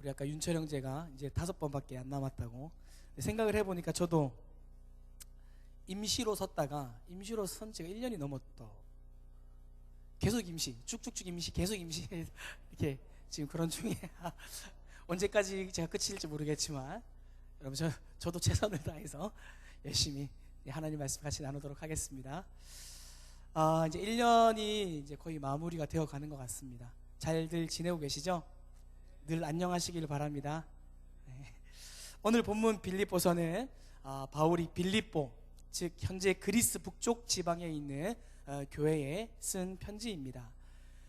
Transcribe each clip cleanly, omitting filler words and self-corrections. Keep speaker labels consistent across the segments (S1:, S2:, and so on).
S1: 우리 아까 윤철 형제가 이제 5번밖에 안 남았다고 생각을 해보니까 저도 임시로 섰다가 임시로 선 지가 1년이 넘었다. 계속 임시, 쭉쭉쭉 임시, 계속 임시 이렇게 지금 그런 중에 언제까지 제가 끝일지 모르겠지만 여러분 저도 최선을 다해서 열심히 하나님 말씀 같이 나누도록 하겠습니다. 이제 1년이 이제 거의 마무리가 되어 가는 것 같습니다. 잘들 지내고 계시죠? 늘 안녕하시길 바랍니다. 네. 오늘 본문 빌립보서는 바울이 빌립보, 즉 현재 그리스 북쪽 지방에 있는 교회에 쓴 편지입니다.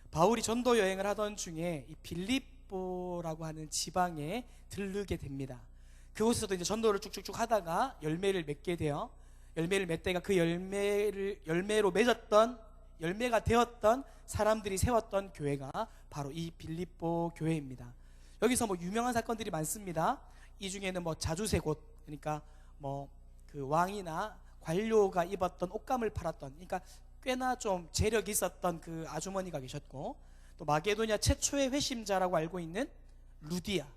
S1: 바울이 전도 여행을 하던 중에 이 빌립보라고 하는 지방에 들르게 됩니다. 그곳에서도 이제 전도를 쭉쭉쭉 하다가 열매를 맺게 되어 열매를 맺다가 그 열매로 맺었던 열매가 되었던 사람들이 세웠던 교회가 바로 이 빌립보 교회입니다. 여기서 뭐 유명한 사건들이 많습니다. 이 중에는 뭐 자주세곳, 그러니까 뭐 그 왕이나 관료가 입었던 옷감을 팔았던, 그러니까 꽤나 좀 재력이 있었던 그 아주머니가 계셨고, 또 마게도냐 최초의 회심자라고 알고 있는 루디아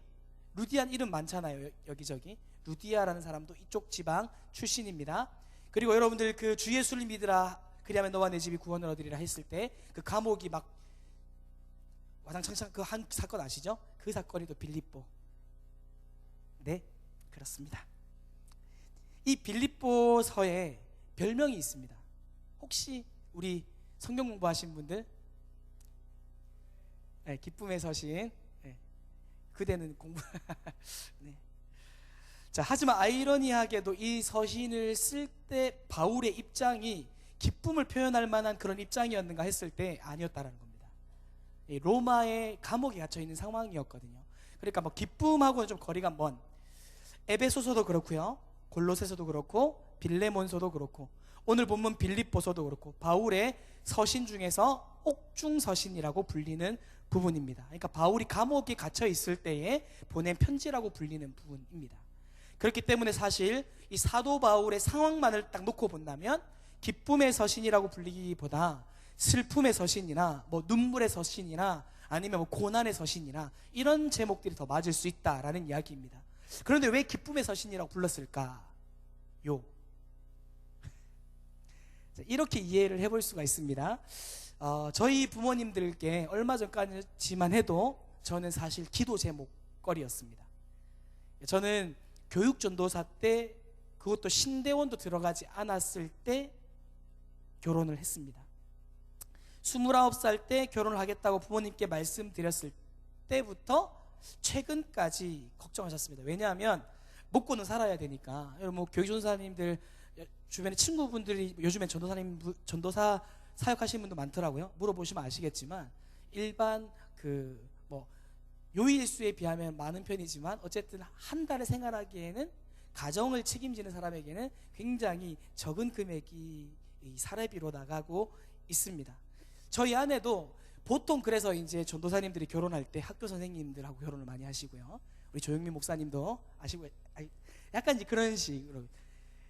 S1: 이름 많잖아요. 여기저기 루디아라는 사람도 이쪽 지방 출신입니다. 그리고 여러분들 그 주 예수를 믿으라 그리하면 너와 내 집이 구원을 얻으리라 했을 때 그 감옥이 막 와장창창 그 한 사건 아시죠? 그 사건이 또 빌립보. 네, 그렇습니다. 이 빌립보서에 별명이 있습니다. 혹시 우리 성경 공부하신 분들? 네, 기쁨의 서신. 네, 그대는 공부. 네. 자, 하지만 아이러니하게도 이 서신을 쓸 때 바울의 입장이 기쁨을 표현할 만한 그런 입장이었는가 했을 때 아니었다라는 겁니다. 로마의 감옥에 갇혀 있는 상황이었거든요. 그러니까 뭐 기쁨하고는 좀 거리가 먼 에베소서도 그렇고요, 골로새서도 그렇고, 빌레몬서도 그렇고, 오늘 본문 빌립보서도 그렇고, 바울의 서신 중에서 옥중서신이라고 불리는 부분입니다. 그러니까 바울이 감옥에 갇혀 있을 때에 보낸 편지라고 불리는 부분입니다. 그렇기 때문에 사실 이 사도 바울의 상황만을 딱 놓고 본다면 기쁨의 서신이라고 불리기보다 슬픔의 서신이나 뭐 눈물의 서신이나 아니면 뭐 고난의 서신이나 이런 제목들이 더 맞을 수 있다라는 이야기입니다. 그런데 왜 기쁨의 서신이라고 불렀을까요? 이렇게 이해를 해볼 수가 있습니다. 저희 부모님들께 얼마 전까지만 해도 저는 사실 기도 제목거리였습니다. 저는 교육전도사 때, 그것도 신대원도 들어가지 않았을 때 결혼을 했습니다. 29살 때 결혼을 하겠다고 부모님께 말씀드렸을 때부터 최근까지 걱정하셨습니다. 왜냐하면 먹고는 살아야 되니까. 뭐 교육전도사님들 주변에 친구분들이 요즘엔 전도사 사역하시는 분도 많더라고요. 물어보시면 아시겠지만 일반 그 뭐 요일수에 비하면 많은 편이지만 어쨌든 한 달에 생활하기에는 가정을 책임지는 사람에게는 굉장히 적은 금액이 사례비로 나가고 있습니다. 저희 아내도 보통 그래서 이제 전도사님들이 결혼할 때 학교 선생님들하고 결혼을 많이 하시고요, 우리 조영민 목사님도 아시고 약간 이제 그런 식으로.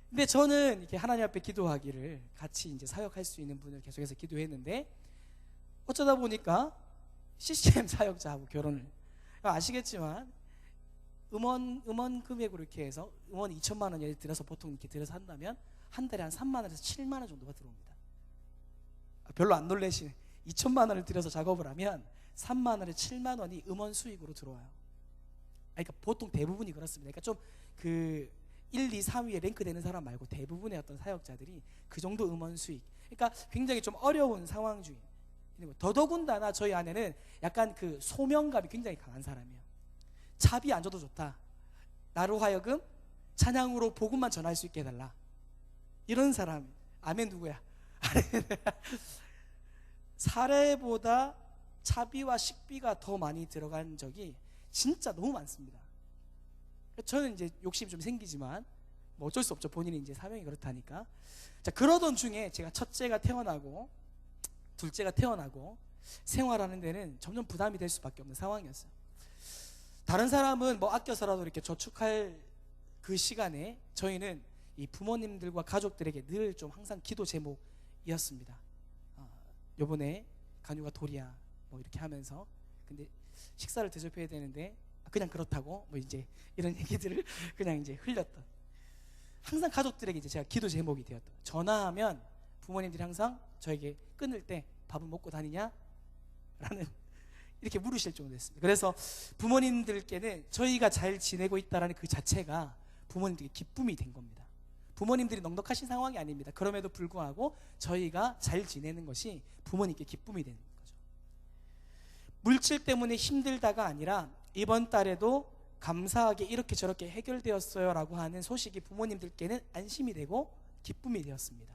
S1: 근데 저는 이렇게 하나님 앞에 기도하기를 같이 이제 사역할 수 있는 분을 계속해서 기도했는데 어쩌다 보니까 CCM 사역자하고 결혼을, 아시겠지만 음원 금액으로 이렇게 해서 음원 2천만 원 예를 들어서 보통 이렇게 들어서 한다면 한 달에 한 3만 원에서 7만 원 정도가 들어옵니다. 별로 안 놀라시네. 2천만 원을 들여서 작업을 하면 3만 원에 7만 원이 음원 수익으로 들어와요. 그러니까 보통 대부분이 그렇습니다. 그러니까 좀 그 1, 2, 3위에 랭크되는 사람 말고 대부분의 어떤 사역자들이 그 정도 음원 수익. 그러니까 굉장히 좀 어려운 상황 중에. 더더군다나 저희 아내는 약간 그 소명감이 굉장히 강한 사람이에요. 차비 안 줘도 좋다. 나로 하여금 찬양으로 복음만 전할 수 있게 해달라. 이런 사람. 아멘 누구야? 사례보다 차비와 식비가 더 많이 들어간 적이 진짜 너무 많습니다. 저는 이제 욕심이 좀 생기지만 뭐 어쩔 수 없죠. 본인이 이제 사명이 그렇다니까. 자, 그러던 중에 제가 첫째가 태어나고 둘째가 태어나고 생활하는 데는 점점 부담이 될 수밖에 없는 상황이었어요. 다른 사람은 뭐 아껴서라도 이렇게 저축할 그 시간에 저희는 이 부모님들과 가족들에게 늘 좀 항상 기도 제목이었습니다. 요번에 간유가 도리야 뭐 이렇게 하면서, 근데 식사를 대접해야 되는데 그냥 그렇다고 뭐 이제 이런 얘기들을 그냥 이제 흘렸던, 항상 가족들에게 이제 제가 기도 제목이 되었던, 전화하면 부모님들이 항상 저에게 끊을 때 밥은 먹고 다니냐? 라는 이렇게 물으실 정도 됐습니다. 그래서 부모님들께는 저희가 잘 지내고 있다는 그 자체가 부모님들에게 기쁨이 된 겁니다. 부모님들이 넉넉하신 상황이 아닙니다. 그럼에도 불구하고 저희가 잘 지내는 것이 부모님께 기쁨이 되는 거죠. 물질 때문에 힘들다가 아니라 이번 달에도 감사하게 이렇게 저렇게 해결되었어요 라고 하는 소식이 부모님들께는 안심이 되고 기쁨이 되었습니다.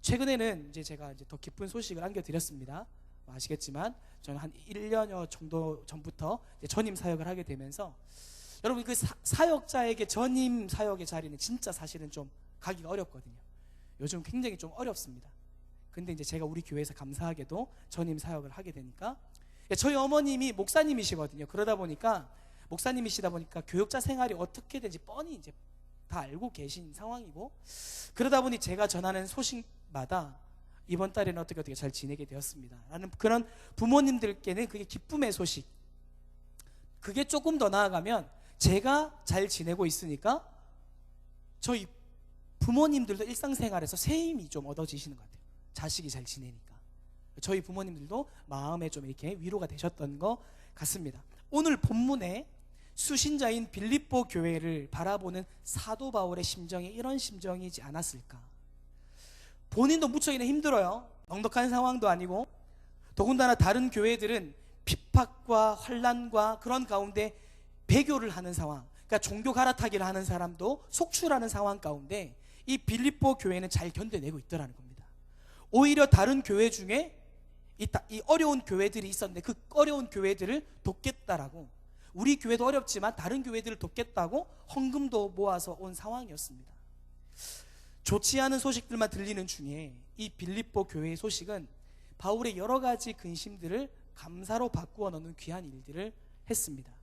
S1: 최근에는 이제 제가 이제 더 기쁜 소식을 안겨드렸습니다. 아시겠지만 저는 한 1년여 정도 전부터 이제 전임 사역을 하게 되면서, 여러분 그 사역자에게 전임 사역의 자리는 진짜 사실은 좀 가기가 어렵거든요. 요즘 굉장히 좀 어렵습니다. 근데 이제 제가 우리 교회에서 감사하게도 전임 사역을 하게 되니까, 저희 어머님이 목사님이시거든요. 그러다 보니까 목사님이시다 보니까 교육자 생활이 어떻게 되는지 뻔히 이제 다 알고 계신 상황이고, 그러다 보니 제가 전하는 소식마다 이번 달에는 어떻게 잘 지내게 되었습니다 라는 그런 부모님들께는 그게 기쁨의 소식. 그게 조금 더 나아가면 제가 잘 지내고 있으니까 저희 부모님들도 일상생활에서 새 힘이 좀 얻어지시는 것 같아요. 자식이 잘 지내니까 저희 부모님들도 마음에 좀 이렇게 위로가 되셨던 것 같습니다. 오늘 본문에 수신자인 빌립보 교회를 바라보는 사도 바울의 심정이 이런 심정이지 않았을까. 본인도 무척이나 힘들어요. 넉넉한 상황도 아니고, 더군다나 다른 교회들은 핍박과 환난과 그런 가운데 배교를 하는 상황, 그러니까 종교 갈아타기를 하는 사람도 속출하는 상황 가운데 이 빌립보 교회는 잘 견뎌내고 있더라는 겁니다. 오히려 다른 교회 중에 이 어려운 교회들이 있었는데 그 어려운 교회들을 돕겠다라고, 우리 교회도 어렵지만 다른 교회들을 돕겠다고 헌금도 모아서 온 상황이었습니다. 좋지 않은 소식들만 들리는 중에 이 빌립보 교회의 소식은 바울의 여러 가지 근심들을 감사로 바꾸어 넣는 귀한 일들을 했습니다.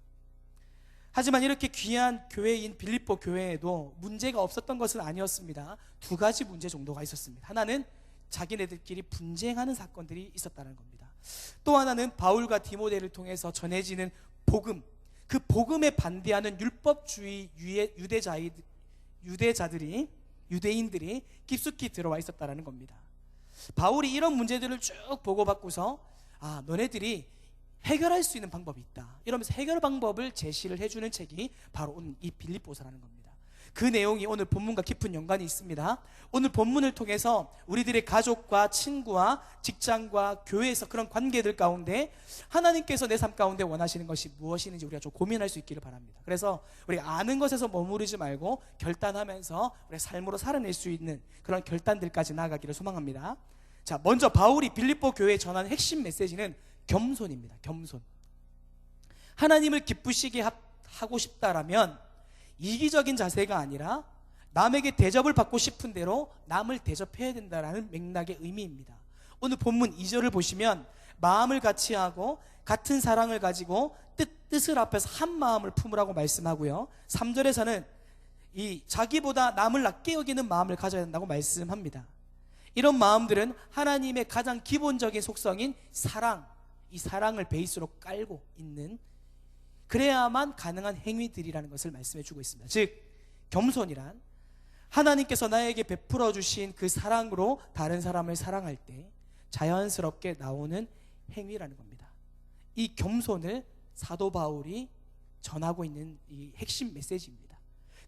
S1: 하지만 이렇게 귀한 교회인 빌립보 교회에도 문제가 없었던 것은 아니었습니다. 두 가지 문제 정도가 있었습니다. 하나는 자기네들끼리 분쟁하는 사건들이 있었다는 겁니다. 또 하나는 바울과 디모데를 통해서 전해지는 복음, 그 복음에 반대하는 율법주의 유대인들이 깊숙이 들어와 있었다는 겁니다. 바울이 이런 문제들을 쭉 보고받고서 너네들이 해결할 수 있는 방법이 있다 이러면서 해결 방법을 제시를 해주는 책이 바로 오늘 이 빌립보서라는 겁니다. 그 내용이 오늘 본문과 깊은 연관이 있습니다. 오늘 본문을 통해서 우리들의 가족과 친구와 직장과 교회에서 그런 관계들 가운데 하나님께서 내 삶 가운데 원하시는 것이 무엇이는지 우리가 좀 고민할 수 있기를 바랍니다. 그래서 우리가 아는 것에서 머무르지 말고 결단하면서 우리가 삶으로 살아낼 수 있는 그런 결단들까지 나아가기를 소망합니다. 자, 먼저 바울이 빌립보 교회에 전하는 핵심 메시지는 겸손입니다. 겸손. 하나님을 기쁘시게 하고 싶다라면 이기적인 자세가 아니라 남에게 대접을 받고 싶은 대로 남을 대접해야 된다는 맥락의 의미입니다. 오늘 본문 2절을 보시면 마음을 같이 하고 같은 사랑을 가지고 뜻을 앞에서 한 마음을 품으라고 말씀하고요. 3절에서는 이 자기보다 남을 낮게 여기는 마음을 가져야 된다고 말씀합니다. 이런 마음들은 하나님의 가장 기본적인 속성인 사랑, 이 사랑을 베이스로 깔고 있는, 그래야만 가능한 행위들이라는 것을 말씀해 주고 있습니다. 즉 겸손이란 하나님께서 나에게 베풀어 주신 그 사랑으로 다른 사람을 사랑할 때 자연스럽게 나오는 행위라는 겁니다. 이 겸손을 사도 바울이 전하고 있는 이 핵심 메시지입니다.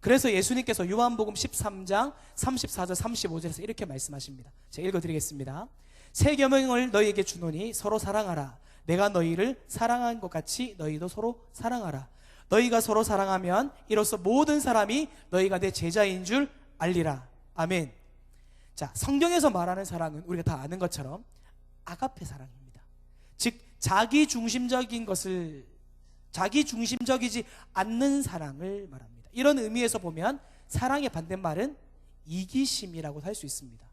S1: 그래서 예수님께서 요한복음 13장 34절 35절에서 이렇게 말씀하십니다. 제가 읽어드리겠습니다. 새 계명을 너희에게 주노니 서로 사랑하라. 내가 너희를 사랑한 것 같이 너희도 서로 사랑하라. 너희가 서로 사랑하면 이로써 모든 사람이 너희가 내 제자인 줄 알리라. 아멘. 자, 성경에서 말하는 사랑은 우리가 다 아는 것처럼 아가페 사랑입니다. 즉 자기중심적이지 않는 사랑을 말합니다. 이런 의미에서 보면 사랑의 반대말은 이기심이라고 할 수 있습니다.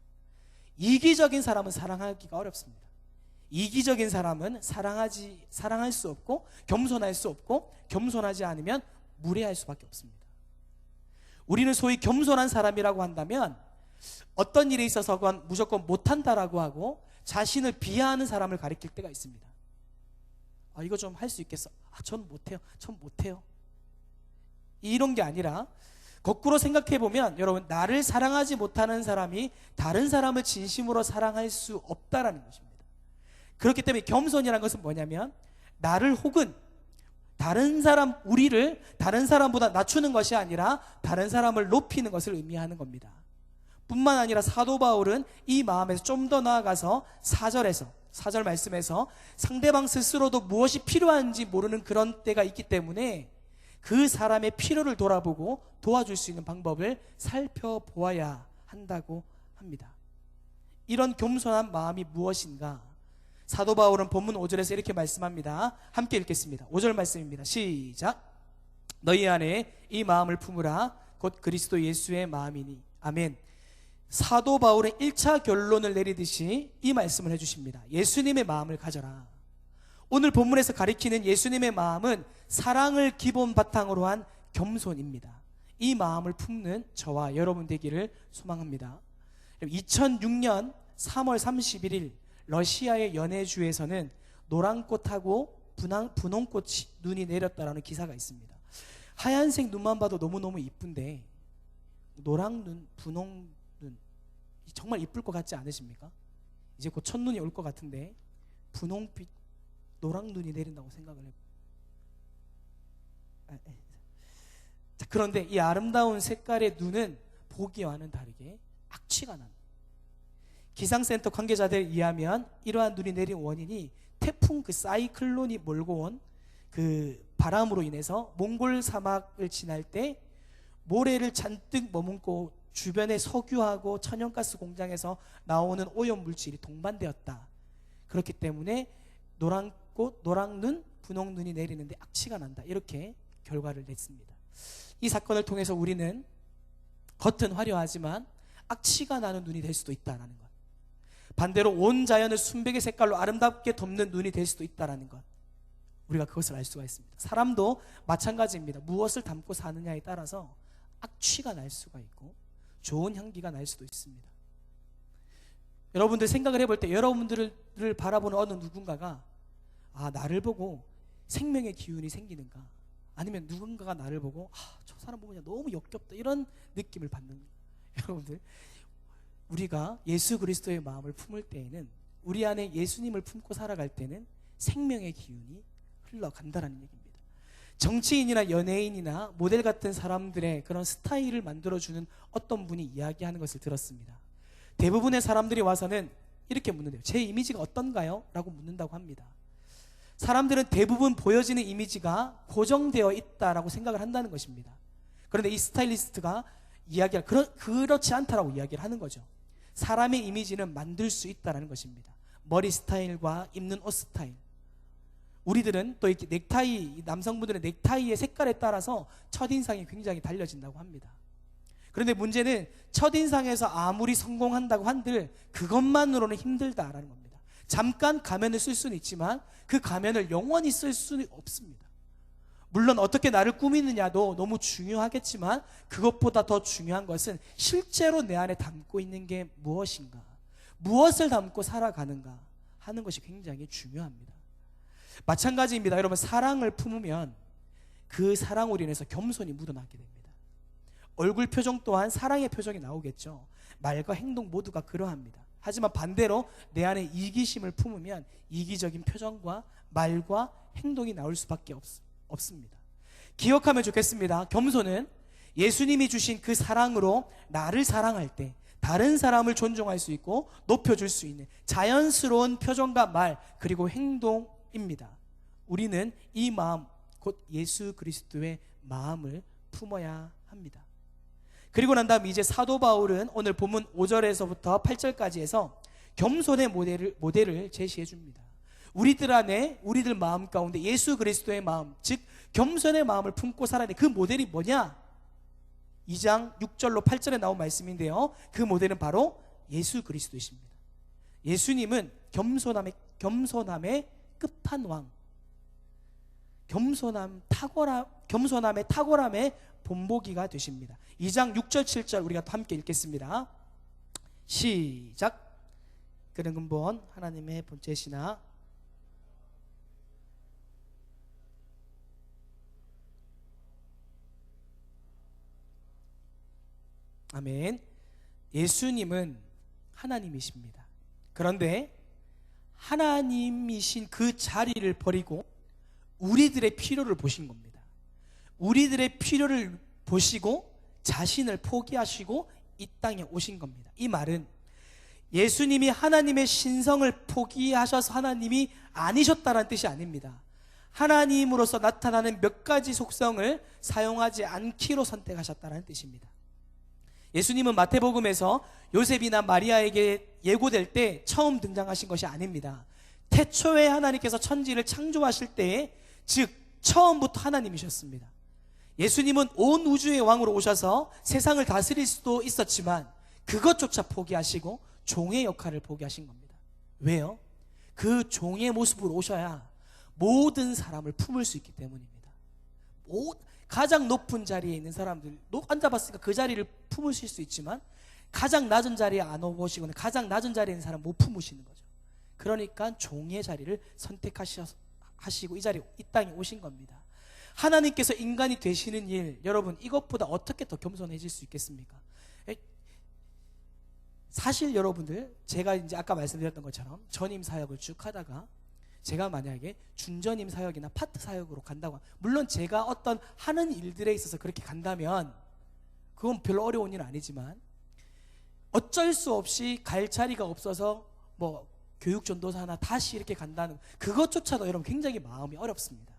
S1: 이기적인 사람은 사랑하기가 어렵습니다. 이기적인 사람은 사랑할 수 없고 겸손할 수 없고 겸손하지 않으면 무례할 수밖에 없습니다. 우리는 소위 겸손한 사람이라고 한다면 어떤 일에 있어서건 무조건 못한다라고 하고 자신을 비하하는 사람을 가리킬 때가 있습니다. 이거 좀 할 수 있겠어? 전 못해요. 전 못해요. 이런 게 아니라 거꾸로 생각해 보면 여러분, 나를 사랑하지 못하는 사람이 다른 사람을 진심으로 사랑할 수 없다라는 것입니다. 그렇기 때문에 겸손이라는 것은 뭐냐면 나를 혹은 다른 사람, 우리를 다른 사람보다 낮추는 것이 아니라 다른 사람을 높이는 것을 의미하는 겁니다. 뿐만 아니라 사도 바울은 이 마음에서 좀 더 나아가서 4절 말씀에서 상대방 스스로도 무엇이 필요한지 모르는 그런 때가 있기 때문에 그 사람의 필요를 돌아보고 도와줄 수 있는 방법을 살펴보아야 한다고 합니다. 이런 겸손한 마음이 무엇인가? 사도 바울은 본문 5절에서 이렇게 말씀합니다. 함께 읽겠습니다. 5절 말씀입니다. 시작. 너희 안에 이 마음을 품으라. 곧 그리스도 예수의 마음이니. 아멘. 사도 바울은 1차 결론을 내리듯이 이 말씀을 해주십니다. 예수님의 마음을 가져라. 오늘 본문에서 가리키는 예수님의 마음은 사랑을 기본 바탕으로 한 겸손입니다. 이 마음을 품는 저와 여러분 되기를 소망합니다. 2006년 3월 31일 러시아의 연해주에서는 노란꽃하고 분홍꽃이 눈이 내렸다라는 기사가 있습니다. 하얀색 눈만 봐도 너무너무 이쁜데 노랑 눈, 분홍 눈 정말 이쁠 것 같지 않으십니까? 이제 곧 첫눈이 올 것 같은데 분홍빛 노랑 눈이 내린다고 생각을 해요. 자, 그런데 이 아름다운 색깔의 눈은 보기와는 다르게 악취가 납니다. 기상센터 관계자들에 의하면 이러한 눈이 내린 원인이 태풍 그 사이클론이 몰고 온 그 바람으로 인해서 몽골 사막을 지날 때 모래를 잔뜩 머금고 주변에 석유하고 천연가스 공장에서 나오는 오염 물질이 동반되었다. 그렇기 때문에 노란꽃, 노랑눈, 분홍눈이 내리는데 악취가 난다. 이렇게 결과를 냈습니다. 이 사건을 통해서 우리는 겉은 화려하지만 악취가 나는 눈이 될 수도 있다는 것, 반대로 온 자연을 순백의 색깔로 아름답게 덮는 눈이 될 수도 있다는 것, 우리가 그것을 알 수가 있습니다. 사람도 마찬가지입니다. 무엇을 담고 사느냐에 따라서 악취가 날 수가 있고 좋은 향기가 날 수도 있습니다. 여러분들 생각을 해볼 때 여러분들을 바라보는 어느 누군가가 나를 보고 생명의 기운이 생기는가, 아니면 누군가가 나를 보고 저 사람 보면 너무 역겹다 이런 느낌을 받는, 여러분들 우리가 예수 그리스도의 마음을 품을 때에는, 우리 안에 예수님을 품고 살아갈 때는 생명의 기운이 흘러간다는 얘기입니다. 정치인이나 연예인이나 모델 같은 사람들의 그런 스타일을 만들어주는 어떤 분이 이야기하는 것을 들었습니다. 대부분의 사람들이 와서는 이렇게 묻는데요. 제 이미지가 어떤가요? 라고 묻는다고 합니다. 사람들은 대부분 보여지는 이미지가 고정되어 있다라고 생각을 한다는 것입니다. 그런데 이 스타일리스트가 이야기를 그렇지 않다라고 이야기를 하는 거죠. 사람의 이미지는 만들 수 있다는 것입니다. 머리 스타일과 입는 옷 스타일, 우리들은 또 이렇게 넥타이, 남성분들의 넥타이의 색깔에 따라서 첫인상이 굉장히 달라진다고 합니다. 그런데 문제는 첫인상에서 아무리 성공한다고 한들 그것만으로는 힘들다라는 겁니다. 잠깐 가면을 쓸 수는 있지만 그 가면을 영원히 쓸 수는 없습니다. 물론 어떻게 나를 꾸미느냐도 너무 중요하겠지만 그것보다 더 중요한 것은 실제로 내 안에 담고 있는 게 무엇인가, 무엇을 담고 살아가는가 하는 것이 굉장히 중요합니다. 마찬가지입니다. 여러분, 사랑을 품으면 그 사랑으로 인해서 겸손이 묻어나게 됩니다. 얼굴 표정 또한 사랑의 표정이 나오겠죠. 말과 행동 모두가 그러합니다. 하지만 반대로 내 안에 이기심을 품으면 이기적인 표정과 말과 행동이 나올 수밖에 없습니다. 기억하면 좋겠습니다. 겸손은 예수님이 주신 그 사랑으로 나를 사랑할 때 다른 사람을 존중할 수 있고 높여줄 수 있는 자연스러운 표정과 말 그리고 행동입니다. 우리는 이 마음, 곧 예수 그리스도의 마음을 품어야 합니다. 그리고 난 다음 이제 사도 바울은 오늘 본문 5절에서부터 8절까지 해서 겸손의 모델을 제시해 줍니다. 우리들 안에, 우리들 마음 가운데 예수 그리스도의 마음, 즉 겸손의 마음을 품고 살아야 돼. 그 모델이 뭐냐? 2장 6절로 8절에 나온 말씀인데요, 그 모델은 바로 예수 그리스도이십니다. 예수님은 겸손함의 끝판왕, 겸손함의 탁월함의 본보기가 되십니다. 2장 6절 7절 우리가 함께 읽겠습니다. 시작. 그는 근본 하나님의 본체시나 아멘. 예수님은 하나님이십니다. 그런데 하나님이신 그 자리를 버리고 우리들의 필요를 보신 겁니다. 우리들의 필요를 보시고 자신을 포기하시고 이 땅에 오신 겁니다. 이 말은 예수님이 하나님의 신성을 포기하셔서 하나님이 아니셨다는 뜻이 아닙니다. 하나님으로서 나타나는 몇 가지 속성을 사용하지 않기로 선택하셨다는 뜻입니다. 예수님은 마태복음에서 요셉이나 마리아에게 예고될 때 처음 등장하신 것이 아닙니다. 태초에 하나님께서 천지를 창조하실 때에, 즉 처음부터 하나님이셨습니다. 예수님은 온 우주의 왕으로 오셔서 세상을 다스릴 수도 있었지만 그것조차 포기하시고 종의 역할을 포기하신 겁니다. 왜요? 그 종의 모습으로 오셔야 모든 사람을 품을 수 있기 때문입니다. 가장 높은 자리에 있는 사람들 앉아봤으니까 그 자리를 품으실 수 있지만 가장 낮은 자리에 안 오시거나 가장 낮은 자리에 있는 사람 못 품으시는 거죠. 그러니까 종의 자리를 선택하시고 이 땅에 오신 겁니다. 하나님께서 인간이 되시는 일, 여러분 이것보다 어떻게 더 겸손해질 수 있겠습니까? 사실 여러분들, 제가 이제 아까 말씀드렸던 것처럼 전임 사역을 쭉 하다가 제가 만약에 준전임 사역이나 파트 사역으로 간다고, 물론 제가 어떤 하는 일들에 있어서 그렇게 간다면 그건 별로 어려운 일은 아니지만 어쩔 수 없이 갈 자리가 없어서 뭐 교육전도사나 다시 이렇게 간다는 그것조차도 여러분 굉장히 마음이 어렵습니다.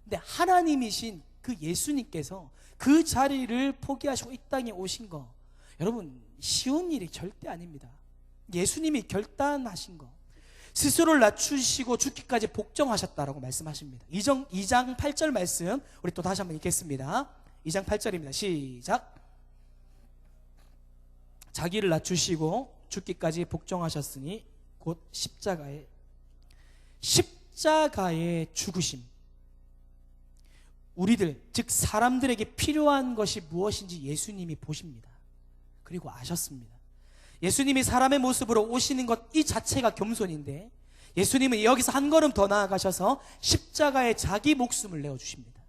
S1: 근데 하나님이신 그 예수님께서 그 자리를 포기하시고 이 땅에 오신 거, 여러분 쉬운 일이 절대 아닙니다. 예수님이 결단하신 거, 스스로를 낮추시고 죽기까지 복종하셨다라고 말씀하십니다. 2장 8절 말씀 우리 또 다시 한번 읽겠습니다. 2장 8절입니다. 시작. 자기를 낮추시고 죽기까지 복종하셨으니 곧 십자가의 죽으심, 우리들 즉 사람들에게 필요한 것이 무엇인지 예수님이 보십니다. 그리고 아셨습니다. 예수님이 사람의 모습으로 오시는 것 이 자체가 겸손인데 예수님은 여기서 한 걸음 더 나아가셔서 십자가에 자기 목숨을 내어주십니다.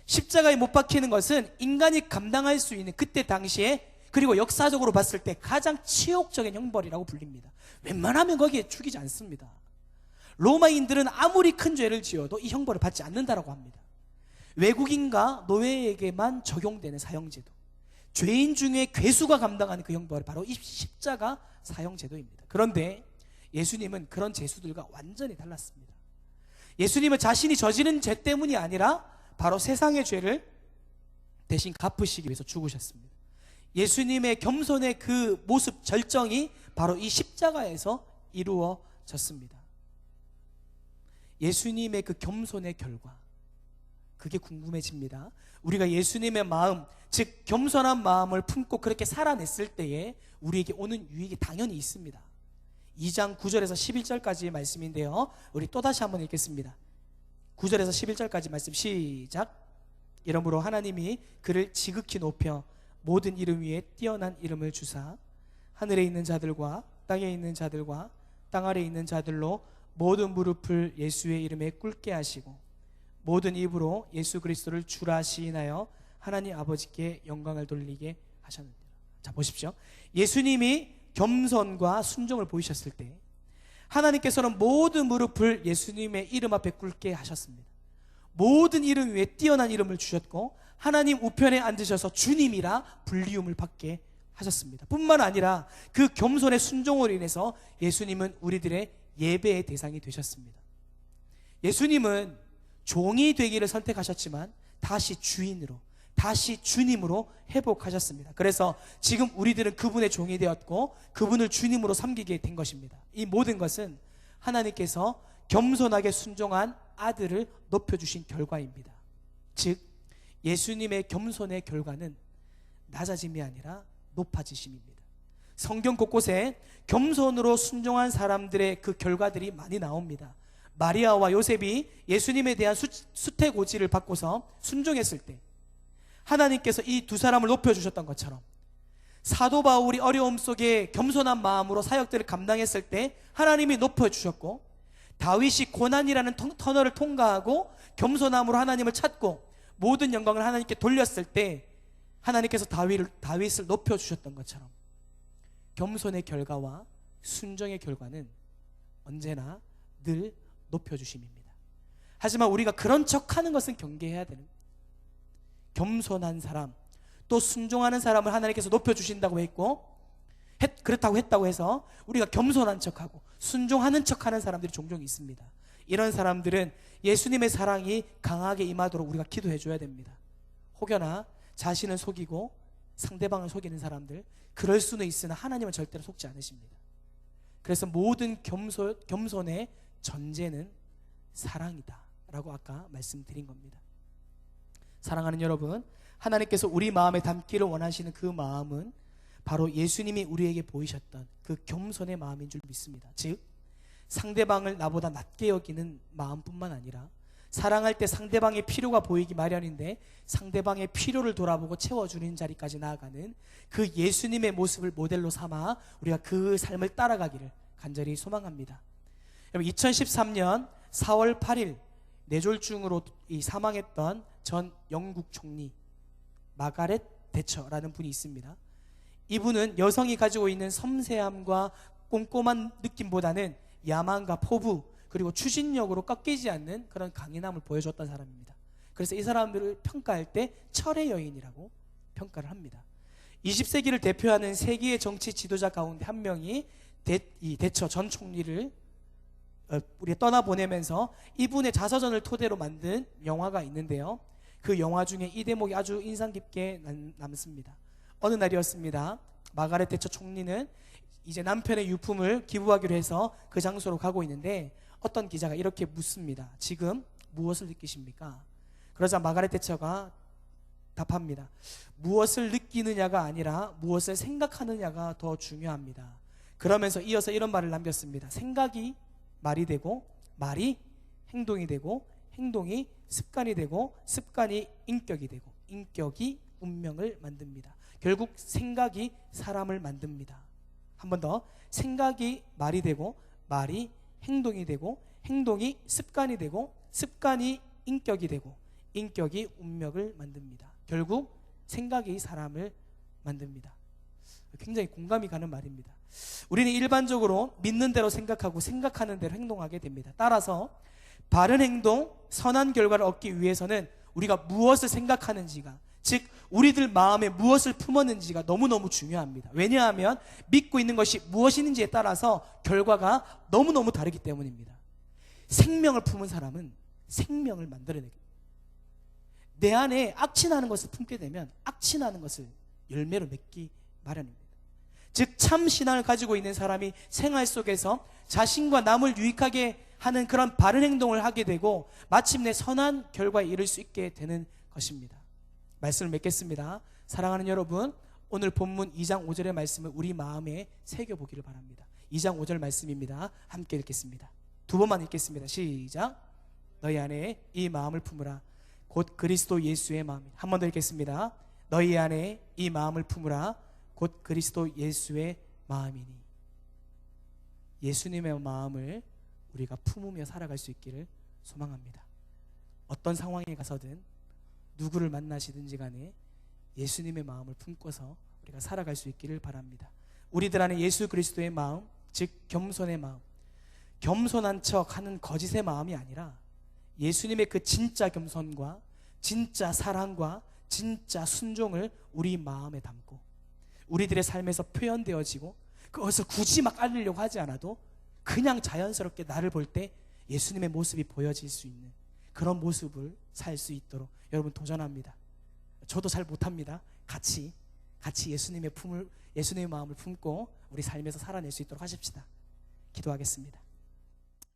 S1: 십자가에 못 박히는 것은 인간이 감당할 수 있는 그때 당시에, 그리고 역사적으로 봤을 때 가장 치욕적인 형벌이라고 불립니다. 웬만하면 거기에 죽이지 않습니다. 로마인들은 아무리 큰 죄를 지어도 이 형벌을 받지 않는다라고 합니다. 외국인과 노예에게만 적용되는 사형제도, 죄인 중에 괴수가 감당하는 그 형벌이 바로 이 십자가 사형제도입니다. 그런데 예수님은 그런 죄수들과 완전히 달랐습니다. 예수님은 자신이 저지른 죄 때문이 아니라 바로 세상의 죄를 대신 갚으시기 위해서 죽으셨습니다. 예수님의 겸손의 그 모습, 절정이 바로 이 십자가에서 이루어졌습니다. 예수님의 그 겸손의 결과, 그게 궁금해집니다. 우리가 예수님의 마음, 즉 겸손한 마음을 품고 그렇게 살아냈을 때에 우리에게 오는 유익이 당연히 있습니다. 2장 9절에서 11절까지의 말씀인데요, 우리 또다시 한번 읽겠습니다. 9절에서 11절까지 말씀 시작. 이러므로 하나님이 그를 지극히 높여 모든 이름 위에 뛰어난 이름을 주사 하늘에 있는 자들과 땅에 있는 자들과 땅 아래에 있는 자들로 모든 무릎을 예수의 이름에 꿇게 하시고 모든 입으로 예수 그리스도를 주라 시인하여 하나님 아버지께 영광을 돌리게 하셨느니라. 자, 보십시오. 예수님이 겸손과 순종을 보이셨을 때 하나님께서는 모든 무릎을 예수님의 이름 앞에 꿇게 하셨습니다. 모든 이름 위에 뛰어난 이름을 주셨고 하나님 우편에 앉으셔서 주님이라 불리움을 받게 하셨습니다. 뿐만 아니라 그 겸손의 순종으로 인해서 예수님은 우리들의 예배의 대상이 되셨습니다. 예수님은 종이 되기를 선택하셨지만 다시 주인으로, 다시 주님으로 회복하셨습니다. 그래서 지금 우리들은 그분의 종이 되었고 그분을 주님으로 섬기게 된 것입니다. 이 모든 것은 하나님께서 겸손하게 순종한 아들을 높여주신 결과입니다. 즉 예수님의 겸손의 결과는 낮아짐이 아니라 높아지심입니다. 성경 곳곳에 겸손으로 순종한 사람들의 그 결과들이 많이 나옵니다. 마리아와 요셉이 예수님에 대한 수태고지를 받고서 순종했을 때 하나님께서 이 두 사람을 높여주셨던 것처럼 사도 바울이 어려움 속에 겸손한 마음으로 사역들을 감당했을 때 하나님이 높여주셨고, 다윗이 고난이라는 터널을 통과하고 겸손함으로 하나님을 찾고 모든 영광을 하나님께 돌렸을 때 하나님께서 다윗을 높여주셨던 것처럼 겸손의 결과와 순종의 결과는 언제나 늘 높여주심입니다. 하지만 우리가 그런 척하는 것은 경계해야 되는, 겸손한 사람 또 순종하는 사람을 하나님께서 높여주신다고 했고, 그렇다고 했다고 해서 우리가 겸손한 척하고 순종하는 척하는 사람들이 종종 있습니다. 이런 사람들은 예수님의 사랑이 강하게 임하도록 우리가 기도해 줘야 됩니다. 혹여나 자신을 속이고 상대방을 속이는 사람들, 그럴 수는 있으나 하나님은 절대로 속지 않으십니다. 그래서 모든 겸손의 전제는 사랑이다 라고 아까 말씀드린 겁니다. 사랑하는 여러분, 하나님께서 우리 마음에 담기를 원하시는 그 마음은 바로 예수님이 우리에게 보이셨던 그 겸손의 마음인 줄 믿습니다. 즉 상대방을 나보다 낮게 여기는 마음뿐만 아니라 사랑할 때 상대방의 필요가 보이기 마련인데 상대방의 필요를 돌아보고 채워주는 자리까지 나아가는 그 예수님의 모습을 모델로 삼아 우리가 그 삶을 따라가기를 간절히 소망합니다. 여러분, 2013년 4월 8일 뇌졸중으로 사망했던 전 영국 총리 마가렛 대처라는 분이 있습니다. 이분은 여성이 가지고 있는 섬세함과 꼼꼼한 느낌보다는 야망과 포부 그리고 추진력으로 꺾이지 않는 그런 강인함을 보여줬던 사람입니다. 그래서 이 사람들을 평가할 때 철의 여인이라고 평가를 합니다. 20세기를 대표하는 세계의 정치 지도자 가운데 한 명이 대처 전 총리를 우리가 떠나보내면서 이분의 자서전을 토대로 만든 영화가 있는데요, 그 영화 중에 이 대목이 아주 인상 깊게 남습니다. 어느 날이었습니다. 마가렛 대처 총리는 이제 남편의 유품을 기부하기로 해서 그 장소로 가고 있는데 어떤 기자가 이렇게 묻습니다. 지금 무엇을 느끼십니까? 그러자 마가렛 대처가 답합니다. 무엇을 느끼느냐가 아니라 무엇을 생각하느냐가 더 중요합니다. 그러면서 이어서 이런 말을 남겼습니다. 생각이 말이 되고 말이 행동이 되고 행동이 습관이 되고 습관이 인격이 되고 인격이 운명을 만듭니다. 결국 생각이 사람을 만듭니다. 한 번 더, 생각이 말이 되고 말이 행동이 되고 행동이 습관이 되고 습관이 인격이 되고 인격이 운명을 만듭니다. 결국 생각이 사람을 만듭니다. 굉장히 공감이 가는 말입니다. 우리는 일반적으로 믿는 대로 생각하고 생각하는 대로 행동하게 됩니다. 따라서 바른 행동, 선한 결과를 얻기 위해서는 우리가 무엇을 생각하는지가, 즉 우리들 마음에 무엇을 품었는지가 너무너무 중요합니다. 왜냐하면 믿고 있는 것이 무엇인지에 따라서 결과가 너무너무 다르기 때문입니다. 생명을 품은 사람은 생명을 만들어내게, 내 안에 악취나는 것을 품게 되면 악취나는 것을 열매로 맺기 마련입니다. 즉 참 신앙을 가지고 있는 사람이 생활 속에서 자신과 남을 유익하게 하는 그런 바른 행동을 하게 되고 마침내 선한 결과에 이를 수 있게 되는 것입니다. 말씀을 맺겠습니다. 사랑하는 여러분, 오늘 본문 2장 5절의 말씀을 우리 마음에 새겨보기를 바랍니다. 2장 5절 말씀입니다. 함께 읽겠습니다. 두 번만 읽겠습니다. 시작. 너희 안에 이 마음을 품으라. 곧 그리스도 예수의 마음이. 한 번 더 읽겠습니다. 너희 안에 이 마음을 품으라. 곧 그리스도 예수의 마음이니. 예수님의 마음을 우리가 품으며 살아갈 수 있기를 소망합니다. 어떤 상황에 가서든 누구를 만나시든지 간에 예수님의 마음을 품고서 우리가 살아갈 수 있기를 바랍니다. 우리들 안에 예수 그리스도의 마음, 즉 겸손의 마음, 겸손한 척하는 거짓의 마음이 아니라 예수님의 그 진짜 겸손과 진짜 사랑과 진짜 순종을 우리 마음에 담고 우리들의 삶에서 표현되어지고 그것을 굳이 막 알리려고 하지 않아도 그냥 자연스럽게 나를 볼 때 예수님의 모습이 보여질 수 있는 그런 모습을 살 수 있도록 여러분 도전합니다. 저도 잘 못합니다. 같이 예수님의 마음을 품고 우리 삶에서 살아낼 수 있도록 하십시다. 기도하겠습니다.